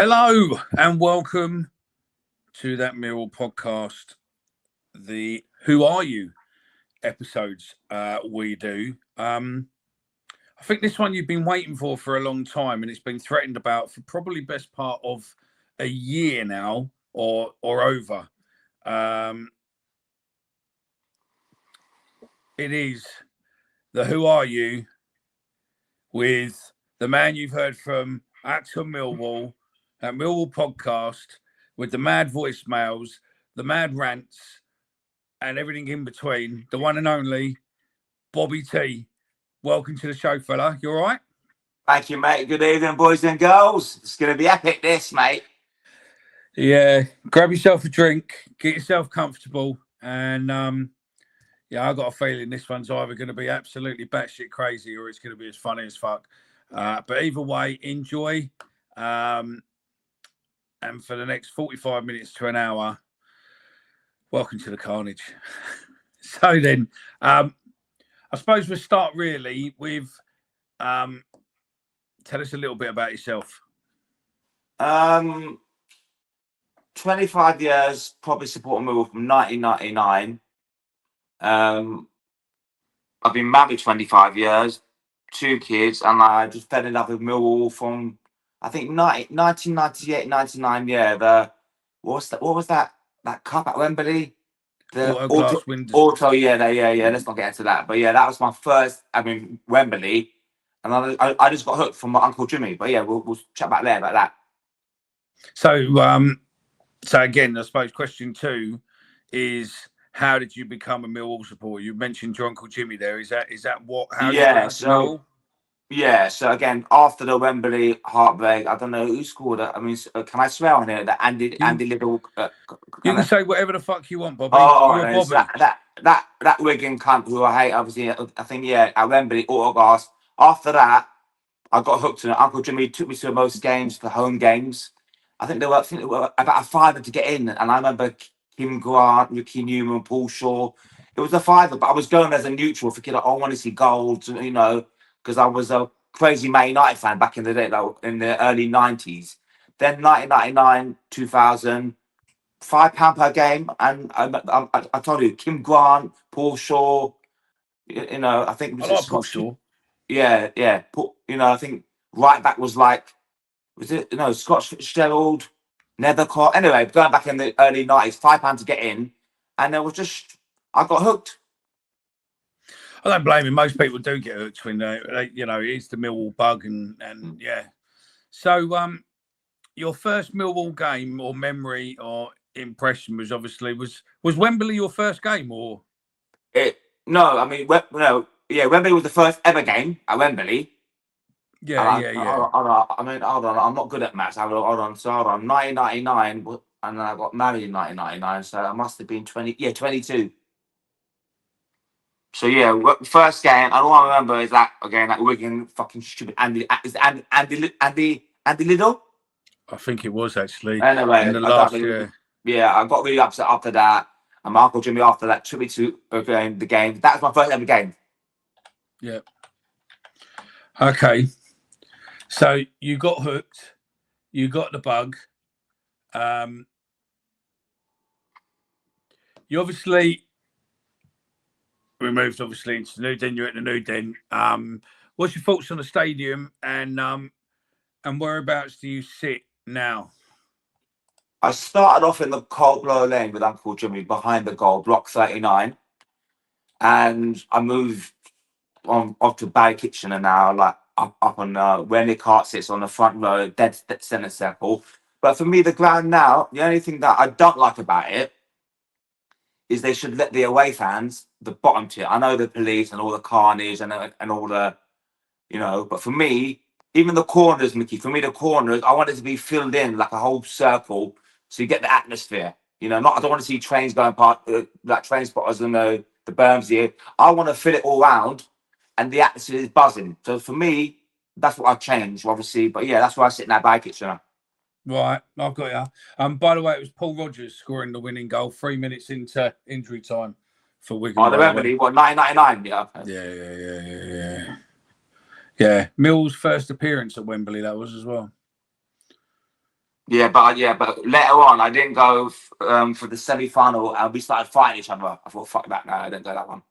Hello and welcome to That Millwall Podcast, the Who Are You episodes we do. I think this one you've been waiting for a long time, and it's been threatened about for probably best part of a year now or over. It is the Who Are You with the man you've heard from at Millwall, that Millwall Podcast, with the mad voicemails, the mad rants, and everything in between. The one and only Bobby T. Welcome to the show, fella. You all right? Thank you, mate. Good evening, boys and girls. It's going to be epic, this, mate. Yeah. Grab yourself a drink, get yourself comfortable, and I got a feeling this one's either going to be absolutely batshit crazy or it's going to be as funny as fuck. But either way, enjoy. And for the next 45 minutes to an hour, welcome to the carnage. So then, I suppose we'll start really with, tell us a little bit about yourself. 25 years, probably supporting Millwall from 1999. I've been married 25 years, 2 kids, and I just fell in love with Millwall from, I think, 1998, 99. Yeah, what was that cup at Wembley? The auto, yeah. Let's not get into that. But yeah, that was my first. Wembley, and I just got hooked from my Uncle Jimmy. But yeah, we'll chat back there about that. So again, I suppose question 2 is, how did you become a Millwall supporter? You mentioned your Uncle Jimmy there. Is that what? How you got into Millwall? Yeah, so again, after the Wembley heartbreak, I don't know who scored it. I mean, can I swear on here that Andy Little? You can say whatever the fuck you want, Bobby. Oh, that Wigan cunt who I hate, obviously. I think, yeah, at Wembley, autographs. After that, I got hooked on it. Uncle Jimmy took me to most games, the home games. I think there were about a fiver to get in, and I remember Kim Grant, Ricky Newman, Paul Shaw. It was a fiver, but I was going as a neutral, thinking, I want to see goals, you know, because I was a crazy Man United fan back in the day, like in the early 90s. Then 1999, 2000, £5 per game. And I told you, Kim Grant, Paul Shaw, you know, I think... I like Paul Shaw. Yeah. You know, I think right back was like, Scott Fitzgerald, Nethercott. Anyway, going back in the early 90s, £5 to get in. And there was just, I got hooked. I don't blame him. Most people do get hooked when it's the Millwall bug, and yeah. So, your first Millwall game or memory or impression was obviously was Wembley your first game, or? Wembley was the first ever game at Wembley. Yeah. Hold on. I'm not good at maths. Hold on. 1999, and then I got married in 1999, so I must have been 22. So yeah, first game, and all I remember is that Wigan fucking stupid Andy Little. I think it was actually. Anyway, in the last year. Yeah, I got really upset after that, and my Uncle Jimmy after that took me to the game. That was my first ever game. Yeah. Okay. So you got hooked. You got the bug. You obviously removed into the new den. You're at the new den. What's your thoughts on the stadium, and whereabouts do you sit now? I started off in the Cold Blow Lane with Uncle Jimmy behind the goal, block 39, and I moved off to Barry Kitchener now, like up on where Nick Hart sits on the front row, dead centre circle. But for me, the ground now, the only thing that I don't like about it is they should let the away fans, the bottom tier. I know the police and all the carnage and all the, but for me, even the corners, Mickey, the corners, I want it to be filled in like a whole circle so you get the atmosphere. I don't want to see trains going past, like train spotters and the berms here. I want to fill it all round and the atmosphere is buzzing. So for me, that's what I've changed, obviously. But yeah, that's why I sit in that back kitchen. Right, I've got you. By the way, it was Paul Rogers scoring the winning goal 3 minutes into injury time for Wigan. Oh, the Wembley, 1999, yeah. Mill's first appearance at Wembley, that was as well. but later on, I didn't go for the semi-final, and we started fighting each other. I thought, fuck that, no, I didn't go that one.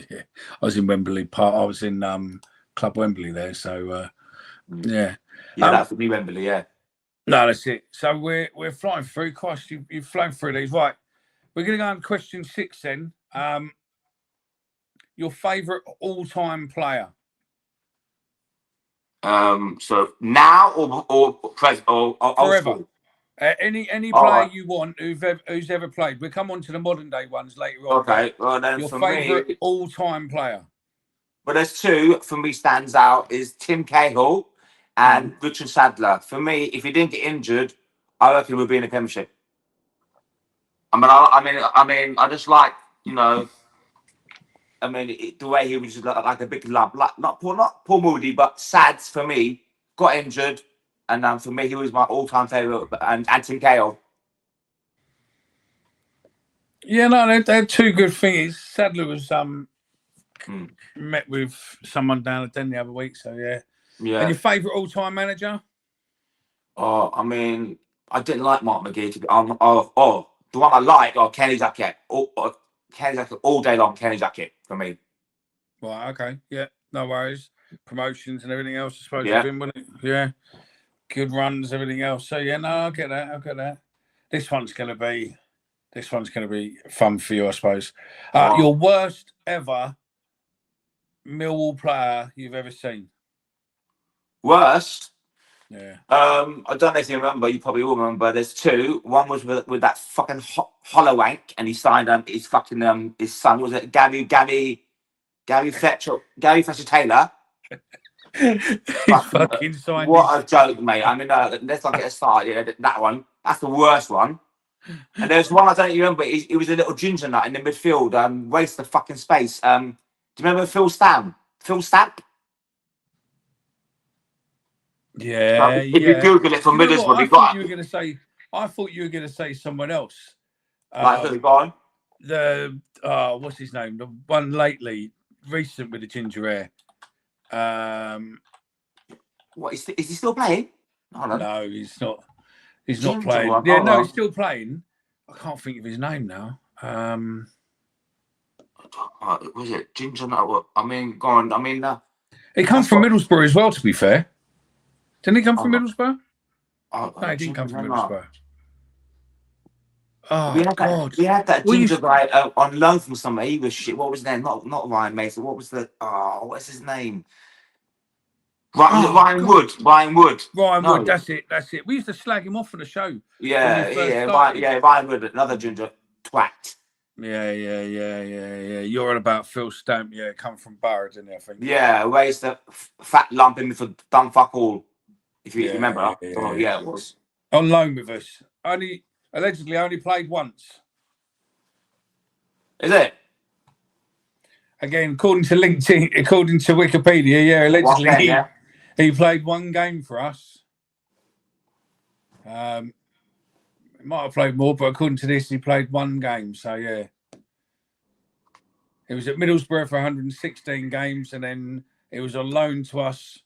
Yeah, I was in Wembley Park. I was in Club Wembley there. So yeah, That's me, Wembley. Yeah. No, that's it. So we're flying through. Christ, you've flown through these. Right, we're going to go on question 6 then. Your favourite all-time player? So now or present or forever. Any player you want who's ever played. We'll come on to the modern day ones later on. Okay, well then your for favourite me, all-time player. Well, there's two for me stands out is Tim Cahill and Richard Sadler. For me, if he didn't get injured, I reckon we'd be in a Premiership. I mean, I just like the way he was just like a big lump, like not Paul Moody, but Sads for me got injured, and for me he was my all-time favourite, and Tim Cahill. Yeah, no, they're two good things. Sadler was met with someone down at Den the other week, so yeah. Yeah. And your favourite all-time manager? Oh, I mean, I didn't like Mark McGee. The one I like, Kenny Jackett. Kenny Jackett all day long. Kenny Jackett for me. Right. Okay. Yeah. No worries. Promotions and everything else, I suppose. Yeah. With him, wouldn't it? Yeah. Good runs, everything else. So yeah, no, I'll get that. This one's gonna be fun for you, I suppose. Your worst ever Millwall player you've ever seen? Worst? Yeah. I don't know if you remember. You probably will remember. There's two. One was with that fucking Hollowank, and he signed his fucking his son. Was it Gary Fletcher Taylor? He's fucking signed. What a joke, mate. I mean, let's not get a start. Yeah, that one. That's the worst one. And there's one I don't even remember. He was a little ginger nut in the midfield. Wasted the fucking space. Do you remember Phil Stamp? Yeah, if you Google it from Middlesbrough, I thought you were going to say someone else. Like who? Go on. The what's his name? The one recent with the ginger hair. What is he still playing? No, he's not. He's not playing. Yeah, no, he's still playing. I can't think of his name now. Was it Ginger? No, I mean, go on. I mean, he comes from Middlesbrough as well. To be fair, didn't he come from Middlesbrough? No, he didn't come from Middlesbrough. Oh God! We had that ginger guy on loan from somewhere. He was shit. What was his name? Not Ryan Mason. What was what's his name? Ryan Wood. Ryan Wood. That's it. We used to slag him off on the show. Yeah. Ryan Wood, another ginger twat. Yeah. You're on about Phil Stamp. Yeah, come from Borough, didn't he? I think. Yeah, raised the fat lump in for dumb fuck all. If you remember. Yeah, it was on loan with us. Allegedly only played once. Is it? Again, according to LinkedIn, according to Wikipedia, allegedly he played one game for us. He might have played more, but according to this, he played one game. So yeah, he was at Middlesbrough for 116 games, and then it was on loan to us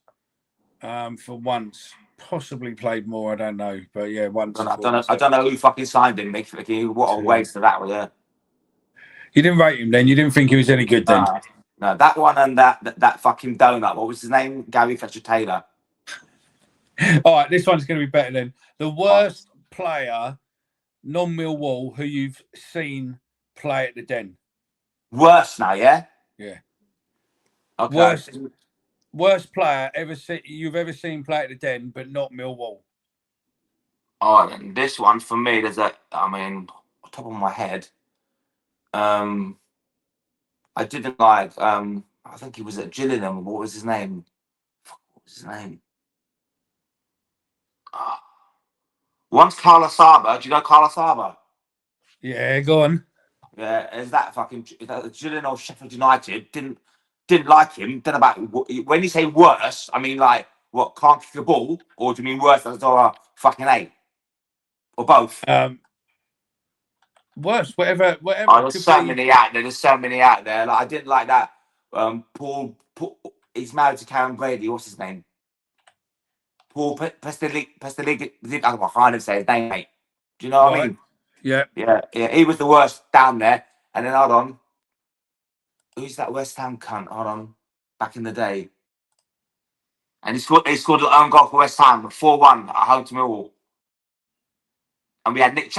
for once. Possibly played more, I don't know, but yeah, once. I don't know who fucking signed him, Mickey. What a waste of that was. Yeah. You didn't rate him then. You didn't think he was any good then. No, that one and that fucking donut. What was his name? Gary Fletcher Taylor. All right, this one's going to be better then. The worst player, non-Millwall, who you've seen play at the Den. Worst now, yeah. Yeah. Okay. Worst player you've ever seen play at the Den, but not Millwall. Oh, and this one for me, there's top of my head, I didn't like. I think he was at Gillingham. What was his name? Once Carla Saba. Do you know Carla Saba? Yeah, go on. Yeah, is that Gillingham or Sheffield United? Didn't like him. Don't know about when you say worse. I mean, like what? Can't kick the ball, or do you mean worse than fucking 8, or both? Worse, whatever. Oh, there's so many out there. Like I didn't like that. Paul. He's married to Karen Brady. What's his name? Paul Pestelig, I can't even say his name, mate. Do you know what I mean? Yeah. Yeah, he was the worst down there. And then hold on, who's that West Ham cunt? Hold on, back in the day, and he scored an own goal for West Ham, 4-1 at home to Millwall. And we had Nick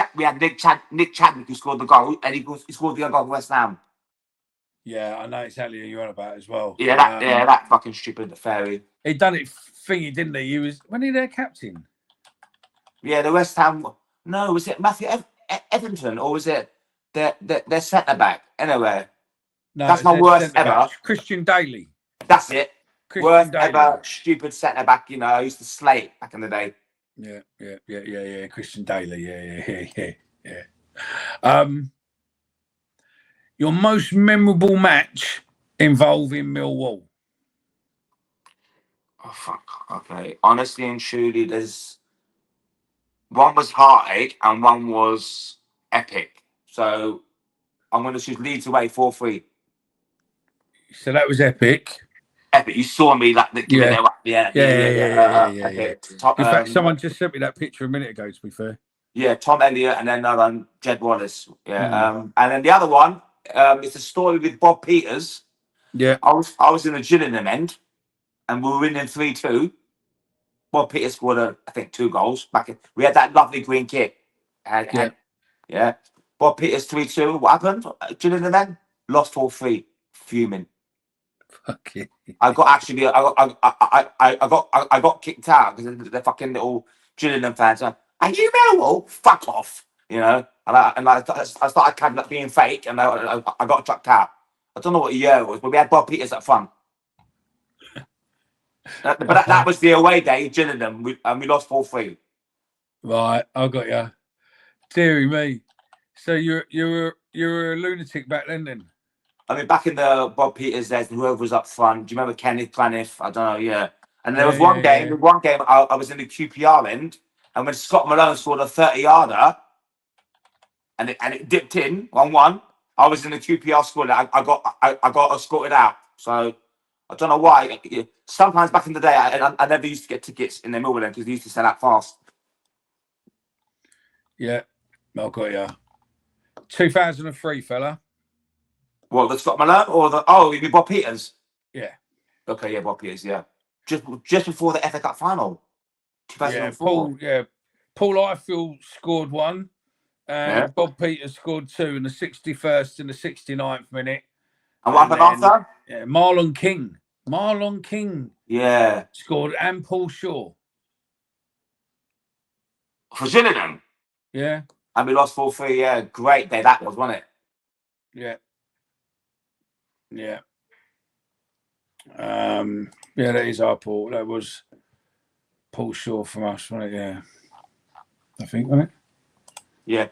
Chadwick who scored the goal, and he scored the own goal for West Ham. Yeah, I know exactly who you're on about as well. Yeah, that fucking stupid fairy. He done it thingy, didn't he? When he their captain? Yeah, the West Ham. No, was it Matthew Etherington or was it their centre back? Anyway, No, that's my worst ever. Christian Daly. That's it. Christian Worst Daly. ever stupid centre back. You know, I used to slay it back in the day. Yeah. Christian Daly. Yeah. Your most memorable match involving Millwall? Oh fuck. Okay. Honestly and truly, there's one was heartache and one was epic. So I'm going to choose Leeds away 4-3. So that was epic. Epic. You saw me like the Yeah. Okay. In fact, someone just sent me that picture a minute ago. To be fair. Yeah, Tom Elliott and then another one, Jed Wallace. Yeah. And then the other one, it's a story with Bob Peters. Yeah. I was in the Gillingham end, and we were winning 3-2. Bob Peters scored, I think, 2 goals. We had that lovely green kit. And Bob Peters 3-2. What happened? Gillingham end lost 4-3. Fuming. Fuck it. I got kicked out because the fucking little Gillingham fans. Are you Millwall? Fuck off. You know, and I started kind of being fake, and I got chucked out. I don't know what year it was, but we had Bob Peters up front. But that was the away day, Gillingham, and we lost 4-3. Right, I got you. Deary me. So you were a lunatic back then? I mean, back in the Bob Peters days, whoever was up front. Do you remember Kenneth Planiff? I don't know. Yeah. And there was one game. One game, I was in the QPR end, and when Scott Malone scored a 30-yarder, and it dipped in 1-1. I was in the QPR squad. I got escorted out. So I don't know why. Sometimes back in the day, I never used to get tickets in the Millwall because they used to sell out fast. Yeah, I got you. 2003, fella. What, the Scott Malone or you mean Bob Peters? Yeah. Okay, yeah, Bob Peters. Yeah, just before the FA Cup final. 2004. Paul Ifield scored 1. And Bob Peters scored 2 in the 61st and the 69th minute. And what happened after? Yeah, Marlon King. Yeah. Scored, and Paul Shaw. For Gillingham? Yeah. And we lost 4-3. Yeah, great day that was, wasn't it? Yeah. That is our Paul. That was Paul Shaw from us, wasn't it? Yeah. I think, wasn't it? Yeah.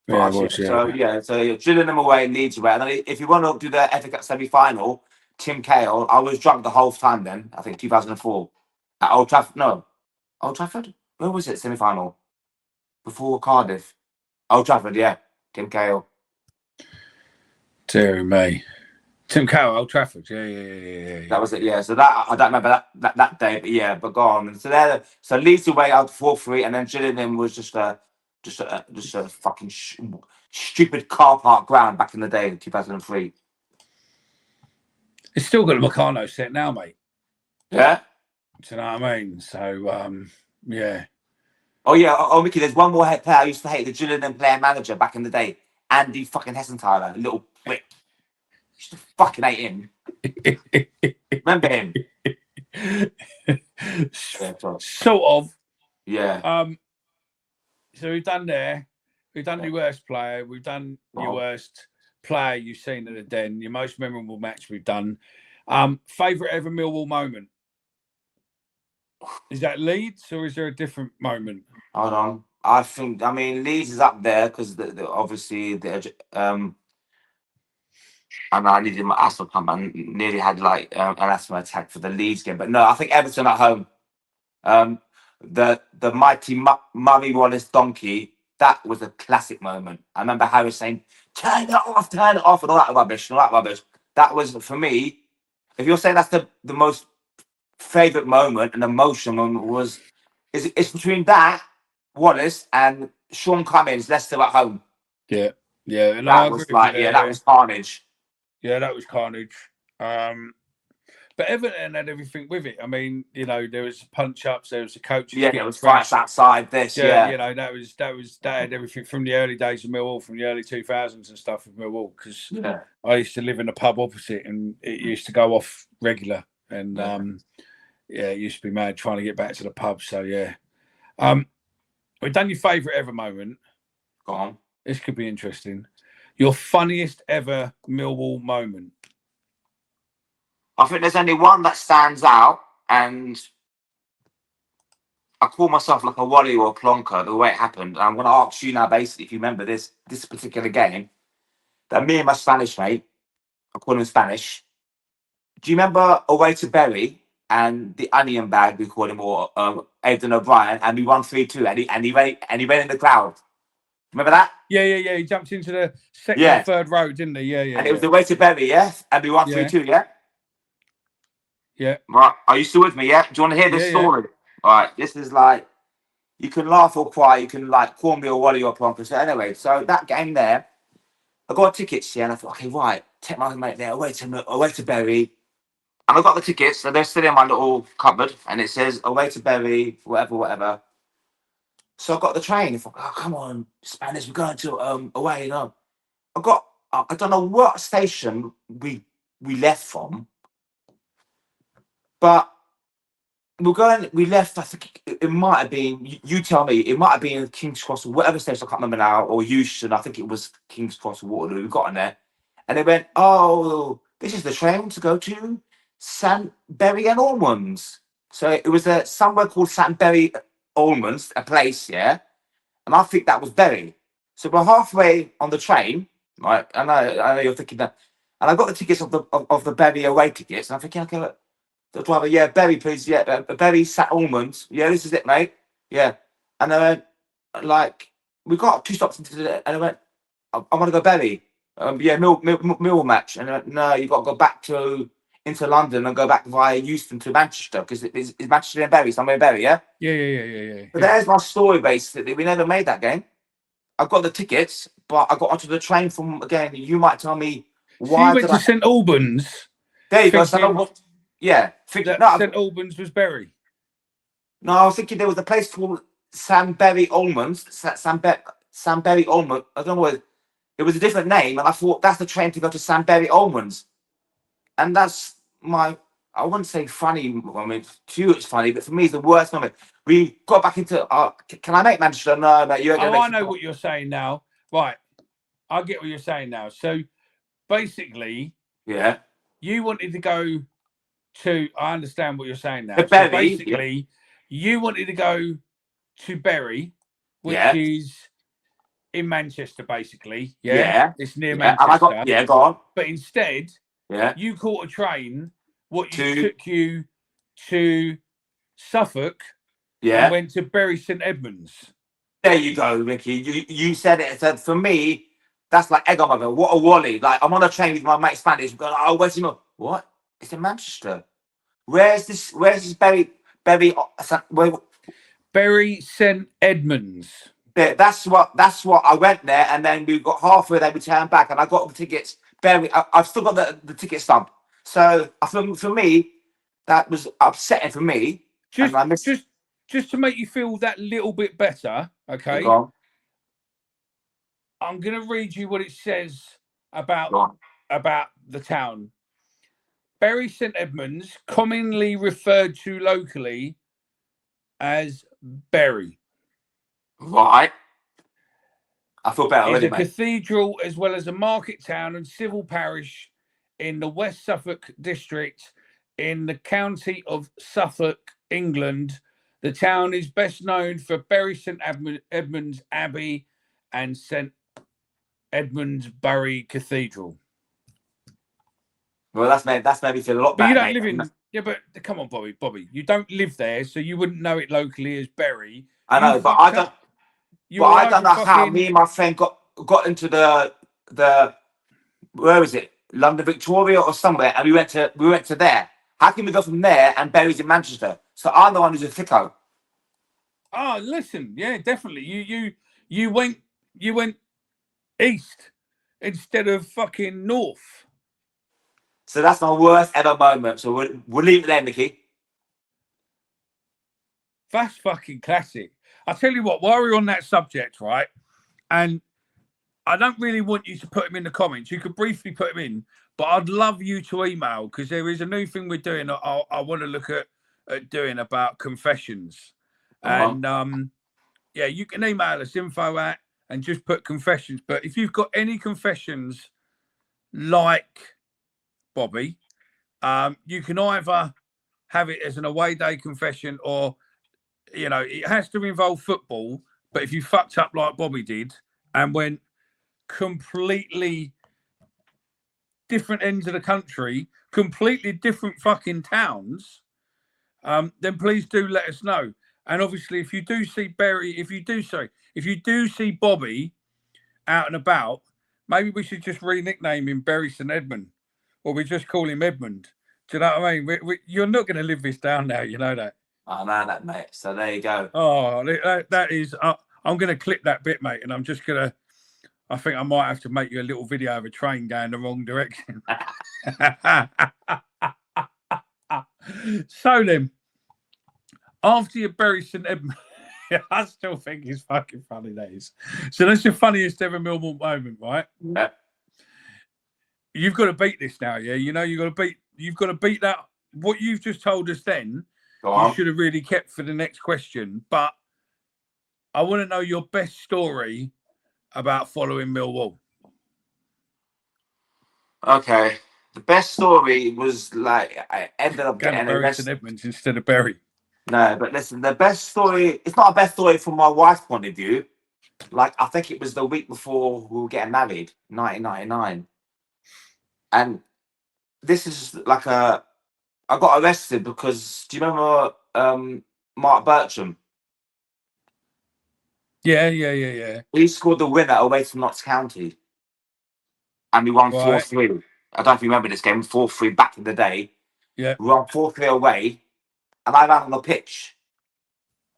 Yeah, it was, yeah. So Gillingham away, Leeds away. And then if you want to do the FA Cup semi-final, Tim Cahill, I was drunk the whole time then, I think 2004. At Old Trafford? No. Old Trafford? Where was it, semi-final? Before Cardiff. Old Trafford, yeah. Tim Cahill. Dear me. Tim Cahill, Old Trafford. Yeah. That was it, yeah. So that, I don't remember that day, but yeah, but gone. So Leeds away out 4-3, and then Gillingham was just a fucking stupid car park ground back in the day in 2003. It's still got a Meccano set now, mate. Yeah? Do you know what I mean? So, yeah. Oh, yeah. Oh, Mickey, there's one more head player I used to hate, the Gillingham player manager back in the day. Andy fucking Hessenthaler, a little prick. Used to fucking hate him. Remember him? Sort of. Yeah. So we've done your worst player. We've done your worst player you've seen at the Den. Your most memorable match we've done. Favourite ever Millwall moment? Is that Leeds or is there a different moment? Hold on. I mean, Leeds is up there because obviously I needed my asthma pump. I nearly had like an asthma attack for the Leeds game. But no, I think Everton at home. The mighty Murray Wallace donkey, that was a classic moment. I remember Harry saying, turn it off, and all that rubbish, That was, for me, if you're saying that's the most favourite moment and emotional moment, was It's between that, Wallace, and Sean Cummins, Leicester at home. Yeah. And That was like, that was carnage. Yeah, that was carnage. But Everton had everything with it. I mean, there was punch-ups, there was the coaches. Yeah, it was fights outside this. Yeah, that had everything from the early days of Millwall, from the early 2000s and stuff with Millwall. Because I used to live in a pub opposite, and it used to go off regular. And it used to be mad trying to get back to the pub. So yeah, we've done your favourite ever moment. Go on. This could be interesting. Your funniest ever Millwall moment. I think there's only one that stands out, and I call myself like a Wally or a plonker the way it happened. And I'm going to ask you now, basically, if you remember this particular game, that me and my Spanish mate, I call him Spanish. Do you remember away to Bury and the onion bag, we call him, or Aidan O'Brien, and we won 3-2, and he ran in the crowd. Remember that? Yeah. He jumped into the second or third row, didn't he? Yeah. And it was the way to Bury, and we won 3-2, Yeah. Right. Are you still with me? Yeah. Do you want to hear this story? All right. This is like, you can laugh or cry. You can like call me a Wally or plonker. So anyway, so that game there, I got tickets. Yeah, and I thought, okay, right, take my mate there away to Bury. And I got the tickets. So they're still in my little cupboard, and it says away to Bury, whatever. So I got the train. I thought, oh, come on, Spanish, we're going to away. I don't know what station we left from. But we left, I think it might have been, you tell me, it might have been King's Cross or whatever station, I can't remember now, or Euston, I think it was King's Cross or Waterloo. We got in there and they went, oh, this is the train to go to St Barry and Allman's. So it was somewhere called St Barry Allman's, a place, and I think that was Bury. So we're halfway on the train, right? I know you're thinking that. And I got the tickets of the Bury away tickets, and I'm thinking, okay, the driver, Bury, please, Bury, St Allman's, this is it, mate, And I went, like, we got 2 stops into it, and I went, I want to go Bury, Mill match, and I went, no, you got to go back into London and go back via Euston to Manchester, because it's Manchester and Bury, somewhere in Bury, Yeah. But there's my story, basically. We never made that game. I got the tickets, but I got onto the train from, again, you might tell me why. So you went to St Albans. There you go, St Albans. Yeah, St Albans was Bury. No, I was thinking there was a place called St Barry Allman's. St Barry Allman's. I don't know what it was, a different name, and I thought that's the train to go to St Barry Allman's. And that's I wouldn't say funny moment. To you, it's funny, but for me, it's the worst moment. We got back into. Can I make Manchester? No, mate. I know what you're saying now. Right, I get what you're saying now. So basically, you wanted to go. I understand what you're saying now. Bury, so basically, you wanted to go to Bury, which is in Manchester, basically. It's near Manchester. And go on. But instead, you caught a train. Took you to Suffolk. And went to Barry St Edmunds. There you go, Ricky. You said it. So for me, that's like egg on my bill. What a Wally! Like I'm on a train with my mate Spanish. Going, oh, where's he? What? It's in Manchester. Where's this Bury? Bury St Edmunds. That's what I went there, and then we got halfway there. We turned back, and I got the tickets. I've still got the ticket stump. So for me, that was upsetting for me. Just to make you feel that little bit better, okay? I'm going to read you what it says about the town. Bury St Edmunds, commonly referred to locally as Bury. Right. I feel better already, mate. It's a cathedral as well as a market town and civil parish in the West Suffolk district in the county of Suffolk, England. The town is best known for Bury St Edmunds Abbey and St Edmunds Bury Cathedral. Well, that's made me feel a lot better. But you don't live in. Yeah, but come on, Bobby. You don't live there, so you wouldn't know it locally as Bury. I know, but I don't. But I don't know how me and my friend got into the where is it? London Victoria or somewhere, and we went to there. How can we go from there and Bury's in Manchester? So I'm the one who's a thicko. Oh, listen, yeah, definitely. You went east instead of fucking north. So that's my worst ever moment. So we'll leave it there, Mickey. That's fucking classic. I tell you what, while we're on that subject, right? And I don't really want you to put them in the comments. You could briefly put them in, but I'd love you to email because there is a new thing we're doing. I want to look at doing about confessions, and yeah, you can email us info at and just put confessions. But if you've got any confessions like Bobby, you can either have it as an away day confession or, you know, it has to involve football. But if you fucked up like Bobby did and went completely different ends of the country, completely different fucking towns, then please do let us know. And obviously, if you do see Bobby out and about, maybe we should just re-nickname him Barry St Edmunds, or we just call him Edmund. Do you know what I mean? You're not going to live this down now, you know that. I know that, mate. So there you go. Oh, that is. I'm going to clip that bit, mate, and I'm just going to. I think I might have to make you a little video of a train going the wrong direction. So then, after you bury St Edmunds, I still think it's fucking funny, that is. So that's your funniest ever Millwall moment, right? Yeah. You've got to beat this now, yeah? You know, you've got to beat that. What you've just told us then, you should have really kept for the next question. But I want to know your best story about following Millwall. Okay. The best story was like I ended up getting arrested. St Edmunds instead of Barry. No, but listen, the best story, it's not a best story from my wife's point of view. Like, I think it was the week before we were getting married, 1999. And this is like I got arrested because, do you remember Mark Bertram? Yeah. He scored the winner away from Notts County. And we won 4-3. I don't know if you remember this game, 4-3 back in the day. Yeah. We won 4-3 away. And I ran on the pitch.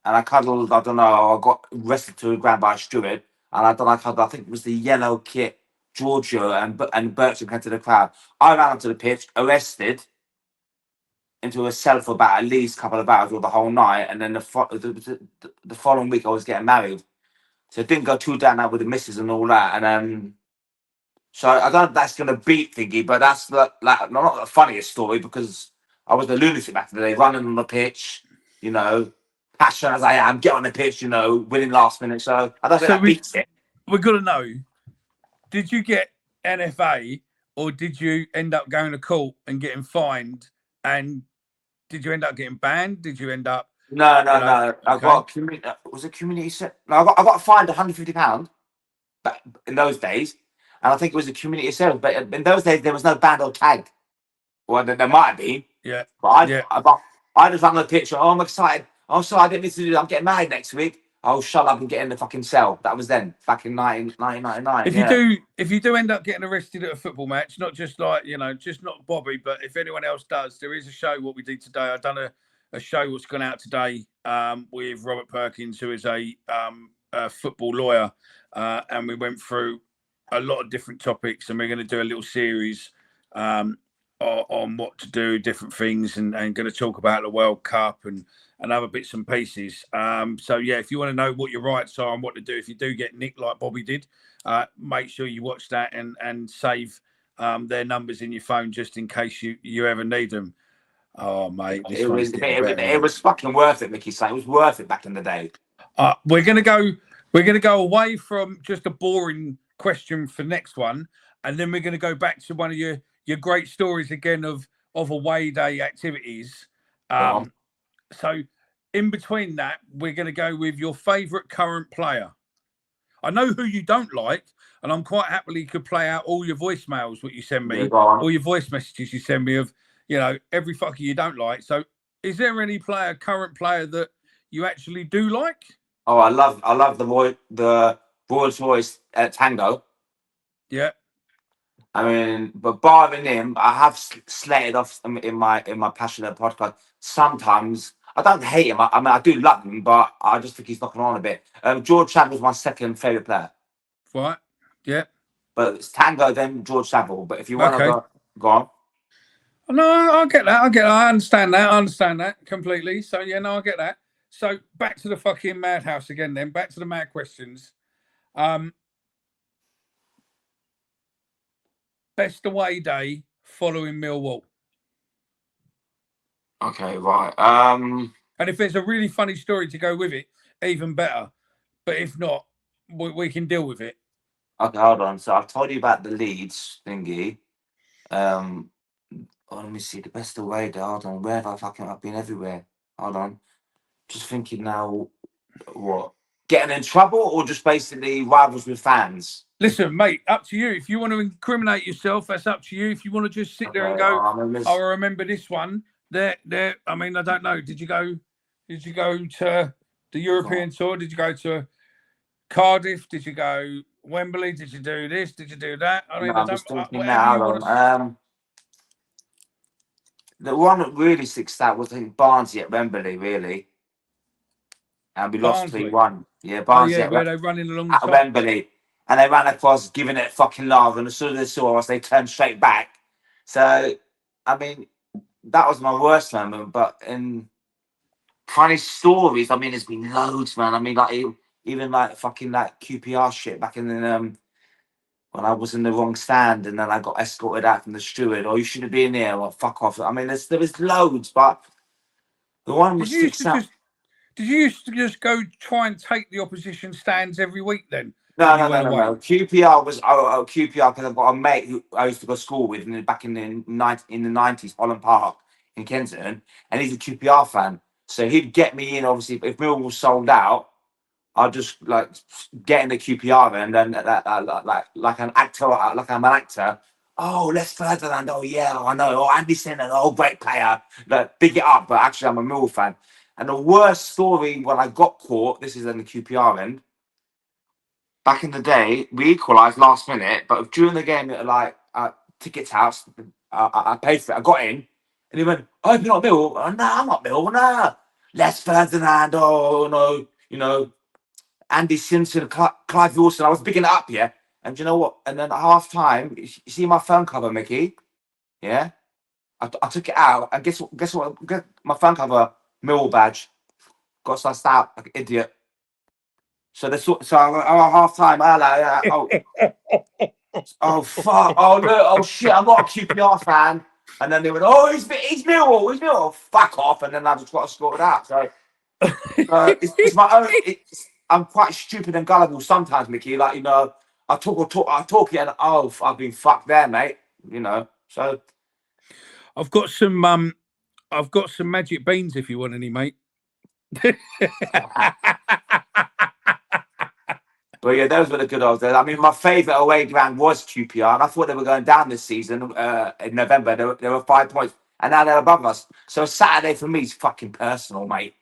And I cuddled, I don't know, I got wrestled to the ground by a steward. And I think it was the yellow kit, Giorgio and Bertram came to the crowd. I ran onto the pitch, arrested, into a cell for about at least a couple of hours or the whole night. And then the following week I was getting married. So it didn't go too down out with the missus and all that. And so I don't know if that's going to beat thingy, but that's not the funniest story because I was the lunatic back in the day, running on the pitch, you know, passionate as I am, get on the pitch, you know, winning last minute. So I don't think that beats it. We've got to know, did you get NFA or did you end up going to court and getting fined? And did you end up getting banned? Did you end up? No. I got community set. No, I got fined £150 back in those days. And I think it was a community service. But in those days, there was no band or tag. Well, there might have been. Yeah. But I just ran the picture. Oh, I'm excited. Oh, sorry, I didn't need to do that. I'm getting married next week. Oh, shut up and get in the fucking cell. That was then, back in 1999. If you do end up getting arrested at a football match, not just like, you know, just not Bobby, but if anyone else does, there is a show, what we did today. I've done a show what's gone out today with Robert Perkins, who is a football lawyer. And we went through a lot of different topics, and we're going to do a little series on what to do, different things, and going to talk about the World Cup and other bits and pieces. So yeah, if you want to know what your rights are and what to do if you do get nicked like Bobby did, make sure you watch that and save their numbers in your phone just in case you ever need them. Oh mate, it was fucking worth it, Mickey. It was worth it back in the day. We're gonna go away from just a boring question for next one, and then we're going to go back to one of your great stories again of away day activities. So in between that, we're going to go with your favourite current player. I know who you don't like, and I'm quite happily could play out all your voicemails, what you send me, all your voice messages you send me of, you know, every fucker you don't like. So is there any current player that you actually do like? Oh, I love the Rolls Royce Tango. Yeah. I mean, but barring him, I have slated off in my passionate podcast. Sometimes I don't hate him. I mean, I do love him, but I just think he's knocking on a bit. George Saville's my second favourite player. Right. Yeah. But it's Tango, then George Saville. But if you want to Okay. go on. No, I get that. I understand that. I understand that completely. So, yeah, no, I get that. So, back to the fucking madhouse again then. Back to the mad questions. Best away day following Millwall. Okay, right. And if there's a really funny story to go with it, even better. But if not, we can deal with it. Okay, hold on. So I've told you about the Leeds thingy. Let me see. The best away day. Hold on. Where have I've been everywhere. Hold on. Just thinking now, what? Getting in trouble or just basically rivals with fans? Listen, mate, up to you. If you want to incriminate yourself, that's up to you. If you want to just sit there and go, I remember this one. There. I mean, I don't know. Did you go to the European tour? Did you go to Cardiff? Did you go Wembley? Did you do this? Did you do that? I mean, I'm just thinking whatever you want to. The one that really sticks out was, I think, Barnsley at Wembley, really. And we lost 3-1. Yeah, Barnsley where they're running along at Wembley. And they ran across, giving it fucking love. And as soon as they saw us, they turned straight back. So, I mean, that was my worst moment. But in funny stories, I mean, there's been loads, man. I mean, like, even like fucking like QPR shit back in the, when I was in the wrong stand and then I got escorted out from the steward. Oh, you should have been there. Well, fuck off. I mean, there was loads, but the one which sticks out. Did you used to just go try and take the opposition stands every week then? No. QPR was QPR because I've got a mate who I used to go to school with back in the 90s, Holland Park in Kensington, and he's a QPR fan. So he'd get me in. Obviously, if Millwall was sold out, I'd just like get in the QPR and then like an actor, like I'm an actor. Oh, Les Ferdinand. Oh yeah, I know. Oh, Andy Sinner. Oh, great player. Like, big it up, but actually I'm a Millwall fan. And the worst story when I got caught, this is in the QPR end. Back in the day, we equalised last minute, but during the game, like tickets house, I paid for it. I got in, and he went, "Oh, you're not Mill." Oh, no, I'm not Mill. No, Les Ferdinand. Oh no, Andy Simpson, Clive Wilson. I was picking it up, yeah. And do you know what? And then at half time, you see my phone cover, Mickey? Yeah. I took it out, and guess what? My phone cover, Mill badge, got sussed out like an idiot. So at half time, oh fuck, oh look, oh shit, I'm not a QPR fan. And then they went, oh, he's Millwall, fuck off. And then I just got escorted out. So it's my own. I'm quite stupid and gullible sometimes, Mickey. Like, you know, I talk it, and I've been fucked there, mate. You know, so I've got some magic beans if you want any, mate. But yeah, those were the good old days. I mean, my favourite away ground was QPR, and I thought they were going down this season in November. They were 5 points, and now they're above us. So Saturday for me is fucking personal, mate.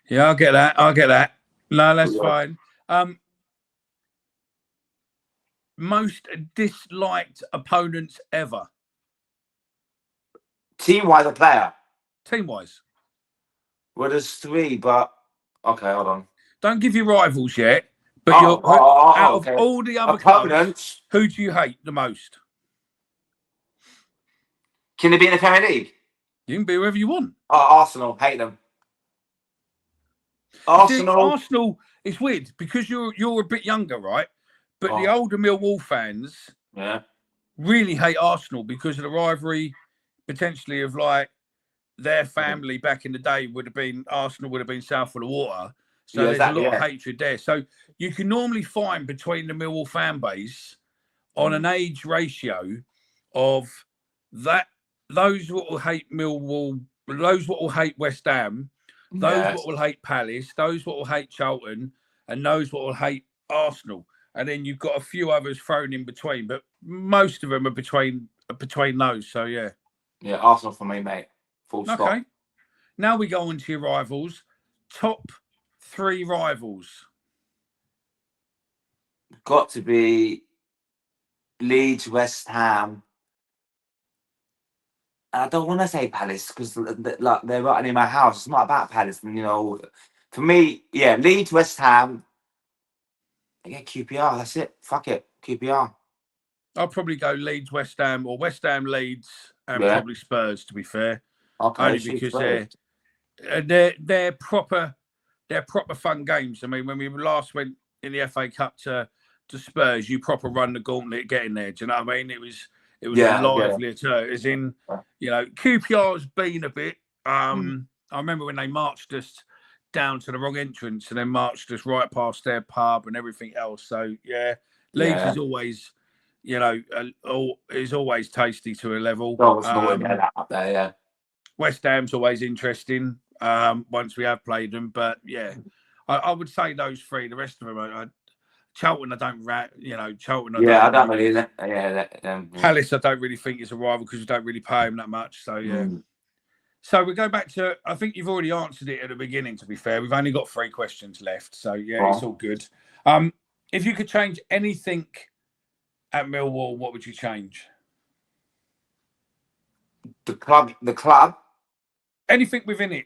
Yeah, I get that. No, that's fine. Most disliked opponents ever? Team-wise, a player? Team-wise. Well, there's 3, but... Okay, hold on. Don't give your rivals yet, but out of all the other opponents, clubs, who do you hate the most? Can they be in the Premier League? You can be whoever you want. Oh, Arsenal. Hate them. Arsenal is weird because you're a bit younger, right? But the older Millwall fans really hate Arsenal because of the rivalry, potentially of like their family back in the day Arsenal would have been south of the water. So there's a lot of hatred there. So you can normally find between the Millwall fan base on an age ratio of that those what will hate Millwall, those what will hate West Ham, those what will hate Palace, those what will hate Charlton, and those what will hate Arsenal. And then you've got a few others thrown in between, but most of them are between those. So yeah. Yeah, Arsenal for me, mate. Full stop. Okay. Now we go on to your rivals. Top 3 rivals. Got to be Leeds, West Ham, I don't want to say Palace because like they're right in my house. It's not about Palace, and for me, yeah, Leeds, West Ham, yeah, QPR. That's it. Fuck it, QPR. I'll probably go Leeds, West Ham, or West Ham, Leeds, and Yeah. probably Spurs. To be fair, Okay. only because they're proper fun games. I mean, when we last went in the FA Cup to Spurs, you proper run the gauntlet getting there. Do you know what I mean? It was a lively tour. As in, QPR's been a bit. I remember when they marched us down to the wrong entrance and then marched us right past their pub and everything else. So yeah, Leeds is always, is always tasty to a level. Up there, yeah. West Ham's always interesting. Once we have played them, but yeah, I would say those three. The rest of them, Charlton, I don't Charlton. I don't really. Yeah. Palace, I don't really think is a rival because we don't really pay them that much. So yeah. So we go back to. I think you've already answered it at the beginning. To be fair, we've only got 3 questions left. So yeah, it's all good. If you could change anything at Millwall, what would you change? The club. Anything within it.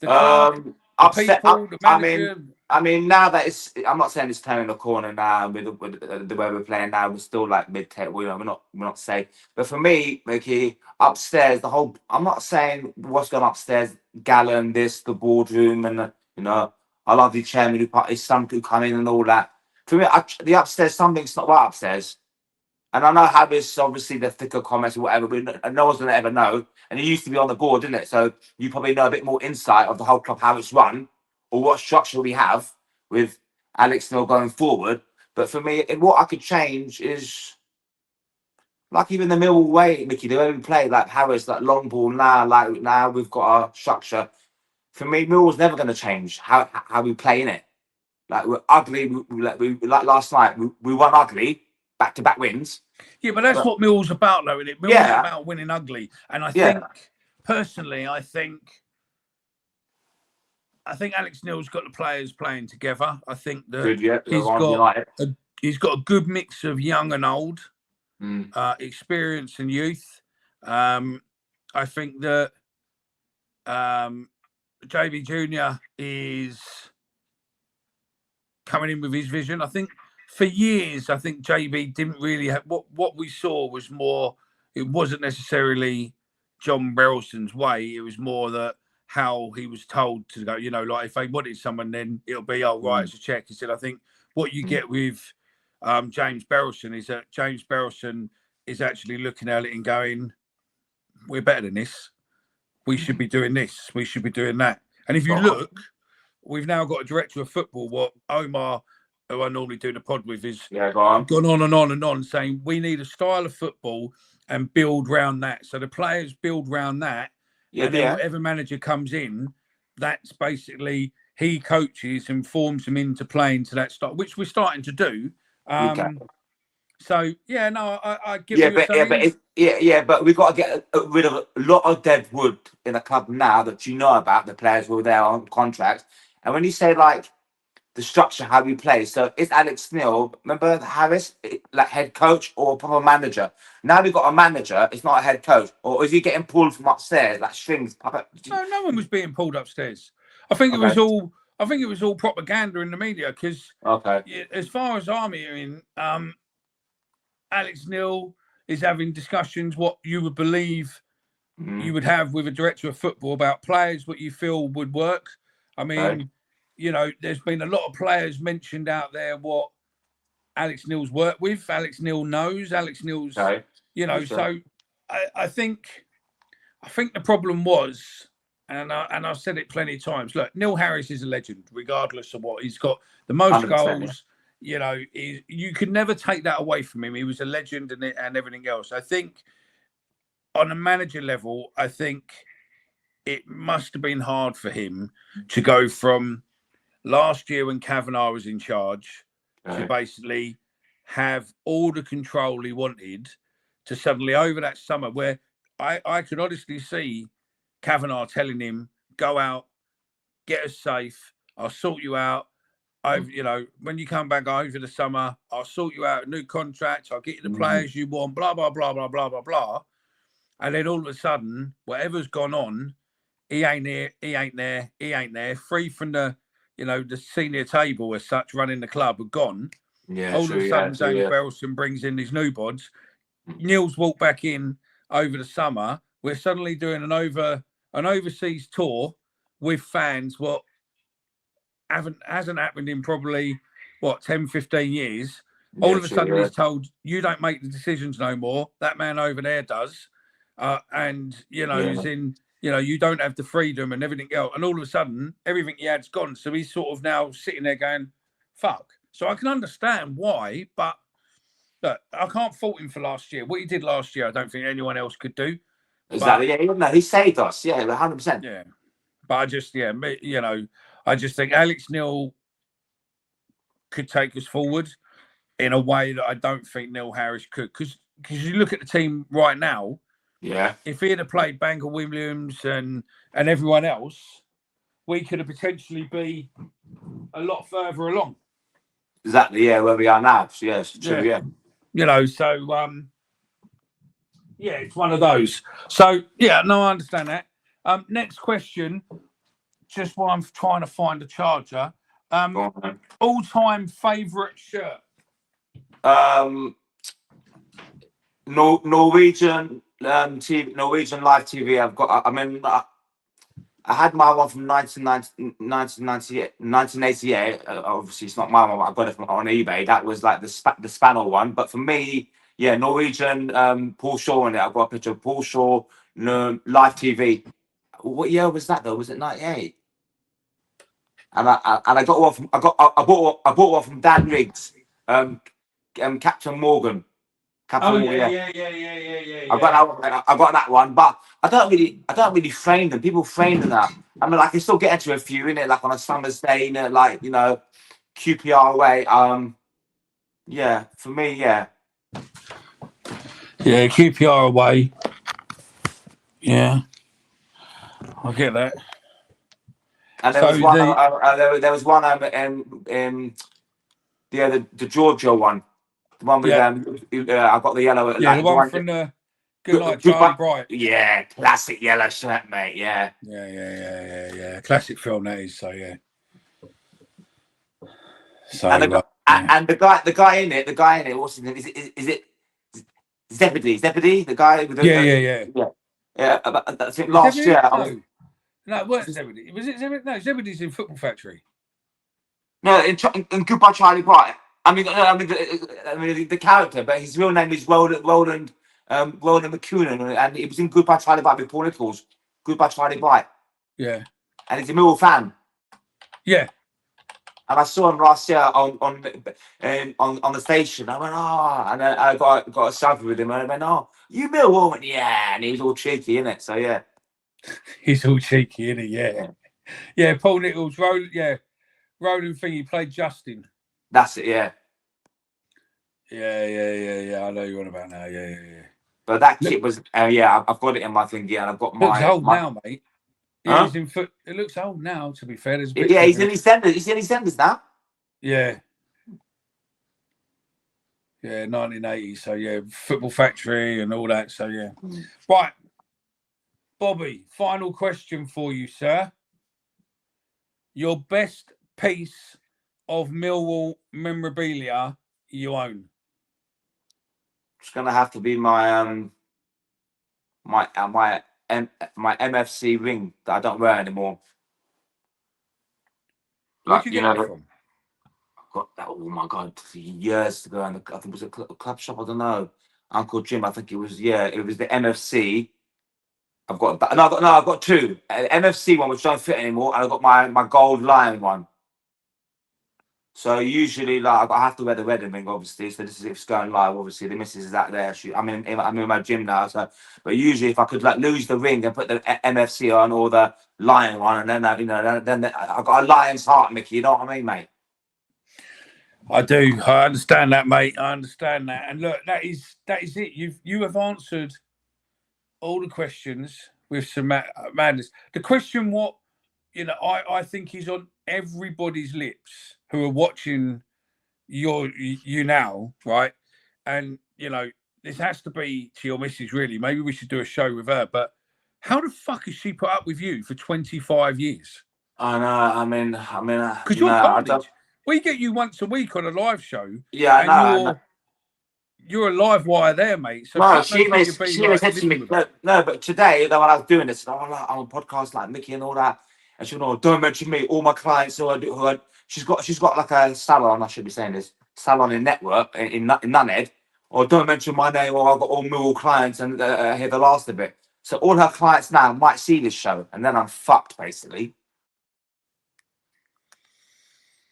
The club, the people, the manager. I mean, now that I'm not saying it's turning the corner now with the way we're playing now. We're still like mid-table. We're not safe. But for me, Mickey, upstairs, I'm not saying what's going upstairs, Gallon, the boardroom, and I love the chairman his son who come in and all that. For me, the upstairs, something's not right upstairs. And I know Harris, obviously, the thicker comments or whatever, but no one's going to ever know. And he used to be on the board, didn't it? So you probably know a bit more insight of the whole club, how it's run, or what structure we have with Alex Neil going forward. But for me, what I could change is, like even the Millwall way, Mickey, the way we play, like Harris, like long ball now we've got our structure. For me, Millwall's never going to change how we play in it. Like we're ugly, like last night, we won ugly. Back-to-back wins. Yeah, but that's what Millwall's about, though, isn't it? Millwall's about winning ugly. And I think, personally, I think Alex Neil's got the players playing together. I think that he's got a good mix of young and old, experience and youth. I think that JB Jr. is coming in with his vision. I think for years, I think JB didn't really have what we saw was more. It wasn't necessarily John Berylson's way. It was more that how he was told to go. Like if they wanted someone, then it'll be right. It's a check. He said, I think what you get with James Berylson is that James Berylson is actually looking at it and going, "We're better than this. We should be doing this. We should be doing that." And if you look, we've now got a director of football. What Omar, who I normally do the pod with, is gone on and on and on, saying we need a style of football and build round that. So the players build round that, and then whatever manager comes in, that's basically he coaches and forms them into playing to that style, which we're starting to do. So I give you but we've got to get rid of a lot of dead wood in the club now that about the players who are there on contract. And when you say like the structure, how we play. So is Alex Neil, remember Harris, like head coach or proper manager? Now we've got a manager, it's not a head coach. Or is he getting pulled from upstairs, like strings? No one was being pulled upstairs. I think it was all propaganda in the media because as far as I'm hearing, Alex Neil is having discussions what you would believe you would have with a director of football about players, what you feel would work. I mean, there's been a lot of players mentioned out there what Alex Neil's worked with. Alex Neil knows. Alex Neil's, so I think the problem was, and I've said it plenty of times. Look, Neil Harris is a legend, regardless of what he's got. The most goals, you could never take that away from him. He was a legend and everything else. I think on a manager level, I think it must have been hard for him to go from last year when Kavanagh was in charge to basically have all the control he wanted to suddenly over that summer where I could honestly see Kavanagh telling him, go out, get us safe, I'll sort you out. When you come back over the summer, I'll sort you out a new contract, I'll get you the players you want, blah, blah, blah, blah, blah, blah, blah. and then all of a sudden, whatever's gone on, he ain't here, he ain't there, he ain't there. Three from the, the senior table as such, running the club, are gone. Yeah, All true, of a sudden, true, James Berylson brings in these new bods. Neil's walked back in over the summer. We're suddenly doing an overseas tour with fans. What hasn't happened in probably 10, 15 years. All of a sudden, he's told, you don't make the decisions no more. That man over there does. And, he's in, you don't have the freedom and everything else. And all of a sudden, everything he had's gone. So he's sort of now sitting there going, fuck. So I can understand why, but look, I can't fault him for last year. What he did last year, I don't think anyone else could do. Exactly. He saved us. Yeah, 100%. Yeah. But I just, I just think Alex Neil could take us forward in a way that I don't think Neil Harris could. Because you look at the team right now, if he had played Bangor Williams and everyone else, we could have potentially be a lot further along. Exactly, yeah, where we are now. So, yeah, it's true, yeah. It's one of those. So, I understand that. Next question, just while I'm trying to find a charger. All-time favourite shirt? Norwegian TV, Norwegian live TV. I had my one from 1988. Obviously, it's not my one. I got it on eBay. That was like the Spanel one. But for me, Norwegian, Paul Shaw in it. I've got a picture of Paul Shaw, live TV. What year was that though? Was it 98? And I got one from I bought one from Dan Riggs, Captain Morgan. Yeah. I got that one, but I don't really frame them. People frame them now. I mean, I can still get into a few in it, like on a summer's day, QPR away. For me, yeah, QPR away. Yeah, I get that. And there was one. There was one. The Georgia one. The one with I got the yellow. Yeah, the one from the Good Night Charlie Bright. Yeah, classic yellow shirt, mate. Yeah. Yeah. Classic film that is. So yeah. So and the guy in it. What's his name? Is it Zebedee? The guy with the yeah. I think last year. No, it wasn't Zebedee. Was it Zebedee? No, Zebedee's in Football Factory. No, in Goodbye Charlie Bright. I mean the character, but his real name is Roland McCunan, and he was in Goodbye Charlie Bright with Paul Nichols. Goodbye Charlie Bright. Yeah. And he's a Millwall fan. Yeah. And I saw him last year on the station. I went, and I got a selfie with him, and I went, you Millwall? And yeah, and he was all cheeky, innit? So yeah. He's all cheeky, innit? Yeah. Paul Nichols, Roland thing. He played Justin. That's it, yeah. Yeah. I know you're on about now. Yeah. But that kit was, I've got it in my thingy, and I've got my. Looks old now, mate. Yeah, he's in foot. It looks old now. To be fair, he's in EastEnders. He's in EastEnders now. Yeah. 1980. So yeah, Football Factory and all that. So yeah. Right, Bobby. Final question for you, sir. Your best piece of Millwall memorabilia you own? It's gonna have to be my my MFC ring that I don't wear anymore. Where'd you get that from? I got that. Oh my god, years ago. I think it was a club shop. I don't know. Uncle Jim. I think it was. Yeah, it was the MFC. I've got two. MFC one which don't fit anymore, and I've got my gold lion one. So usually, like, I have to wear the wedding ring, obviously. So this is if it's going live. Obviously, the missus is out there. I'm in my gym now. So, but usually, if I could lose the ring and put the MFC on or the lion one, and then then I've got a lion's heart, Mickey. You know what I mean, mate? I do. I understand that, mate. I understand that. And look, that is it. You have answered all the questions with some madness. The question, I think is on everybody's lips who are watching you now, right? And this has to be to your missus, really. Maybe we should do a show with her. But how the fuck has she put up with you for 25 years? I know. Because you're carnage. We get you once a week on a live show. Yeah, I and know. You're a live wire there, mate. So no, she was said to me, no, but today, when I was doing this, I'm on a podcast like Mickey and all that, and she went, don't mention me. All my clients she's got like a salon. I should be saying this salon in Network in Nunhead, or don't mention my name, or I've got all Millwall clients and hear the last of it. So all her clients now might see this show, and then I'm fucked basically.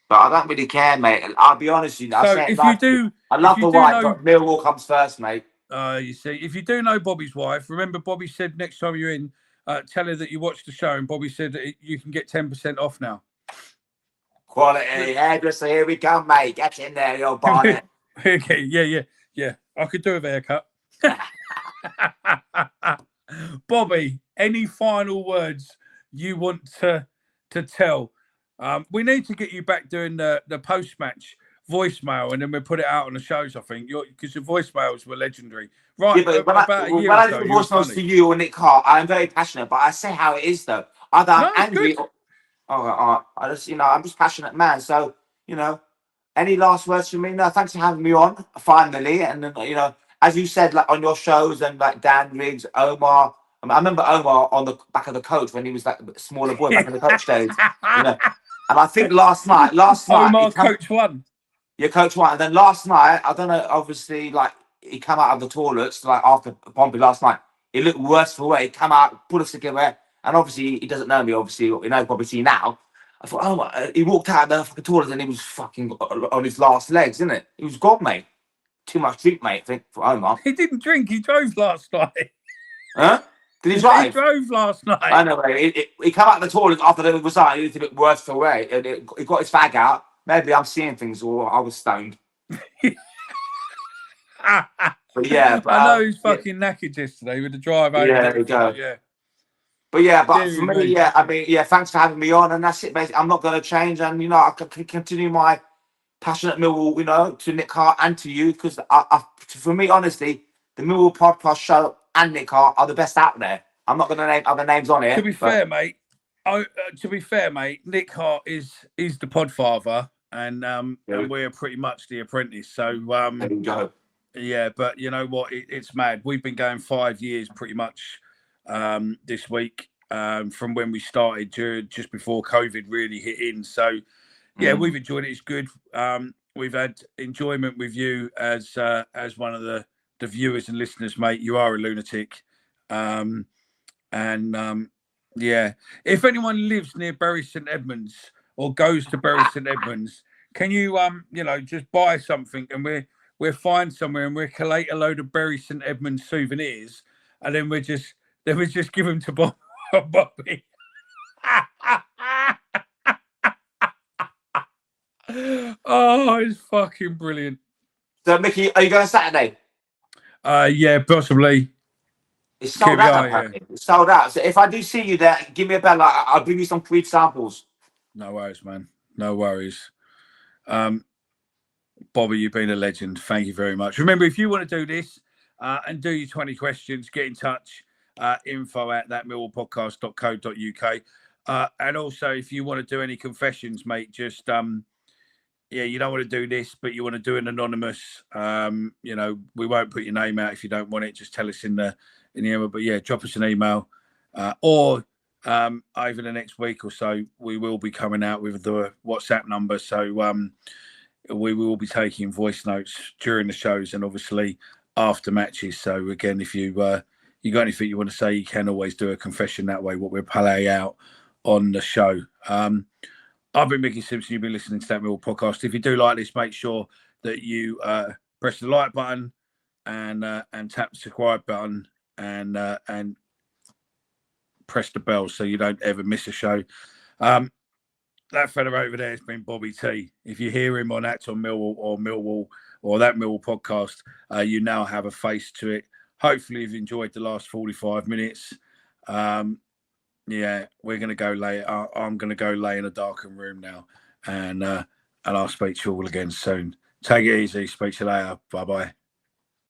But I don't really care, mate. I'll be honest with you. I love the wife, but Millwall comes first, mate. You see, if you do know Bobby's wife, remember Bobby said next time you're in, tell her that you watched the show, and Bobby said that you can get 10% off now. Quality hairdresser, here we come, mate. Get in there, you're buying it. Okay, yeah. I could do a haircut. Bobby, any final words you want to tell? We need to get you back doing the post-match voicemail, and then we'll put it out on the shows, I think, because your voicemails were legendary. Right, yeah, but when I do voicemails to you or Nick Hart, I'm very passionate, but I say how it is, though. Either I'm angry or I just, I'm just passionate man. So, any last words from me? No, thanks for having me on, finally. And then, as you said, like on your shows and like Dan Riggs, Omar. I remember Omar on the back of the coach when he was like a smaller boy back in the coach days. And I think last night, Omar coach one. Yeah, coach one. And then last night, I don't know, obviously, like he came out of the toilets like after Pompey last night. He looked worse for wear. He came out, put us together, and obviously he doesn't know me. Obviously, we know probably now. I thought, oh my! He walked out of the fucking toilet and he was fucking on his last legs, isn't it? He was gone, mate. Too much drink, mate. I think for Omar. He didn't drink. He drove last night. Huh? Did he drive? He drove last night. I know. He came out of the toilet after the was out. He looked a bit worse for wear. He got his fag out. Maybe I'm seeing things, or I was stoned. But yeah, I know he's fucking knackered yesterday with the drive over. Yeah, there we go. Yeah. But for me, thanks for having me on, and that's it, basically. I'm not going to change, and I can continue my passionate Millwall, to Nick Hart and to you, because for me, honestly, the Millwall podcast show and Nick Hart are the best out there. I'm not going to name other names on here. To be fair, mate, Nick Hart is the podfather, and we're pretty much the apprentice. So there you go. Yeah, but you know what? It's mad. We've been going 5 years pretty much this week from when we started just before COVID really hit in. So yeah, we've enjoyed it. It's good. We've had enjoyment with you as one of the viewers and listeners, mate. You are a lunatic. Yeah, if anyone lives near Barry St Edmunds or goes to Barry St Edmunds, can you just buy something, and we'll find somewhere and we'll collate a load of Barry St Edmunds souvenirs, and then we just give them to Bobby. Oh, it's fucking brilliant. So Mickey, are you going Saturday? Yeah, possibly. It's sold out. Yeah. It's sold out. So if I do see you there, give me a bell. I'll bring you some free samples. No worries, man. No worries. Bobby, you've been a legend. Thank you very much. Remember, if you want to do this and do your 20 questions, get in touch. info@thatmillwallpodcast.co.uk. And also, if you want to do any confessions, mate, just you don't want to do this, but you want to do an anonymous. We won't put your name out if you don't want it. Just tell us in the email. But yeah, drop us an email, or over the next week or so, we will be coming out with the WhatsApp number. So we will be taking voice notes during the shows and obviously after matches. So again, if you got anything you want to say, you can always do a confession that way. What we'll play out on the show. I've been Mickey Simpson. You've been listening to That Millwall Podcast. If you do like this, make sure that you press the like button and tap the subscribe button and press the bell so you don't ever miss a show. That fella over there has been Bobby T. If you hear him on Acton Millwall or That Millwall Podcast, you now have a face to it. Hopefully you've enjoyed the last 45 minutes. Yeah, we're going to go lay. I'm going to go lay in a darkened room now, and I'll speak to you all again soon. Take it easy. Speak to you later. Bye-bye.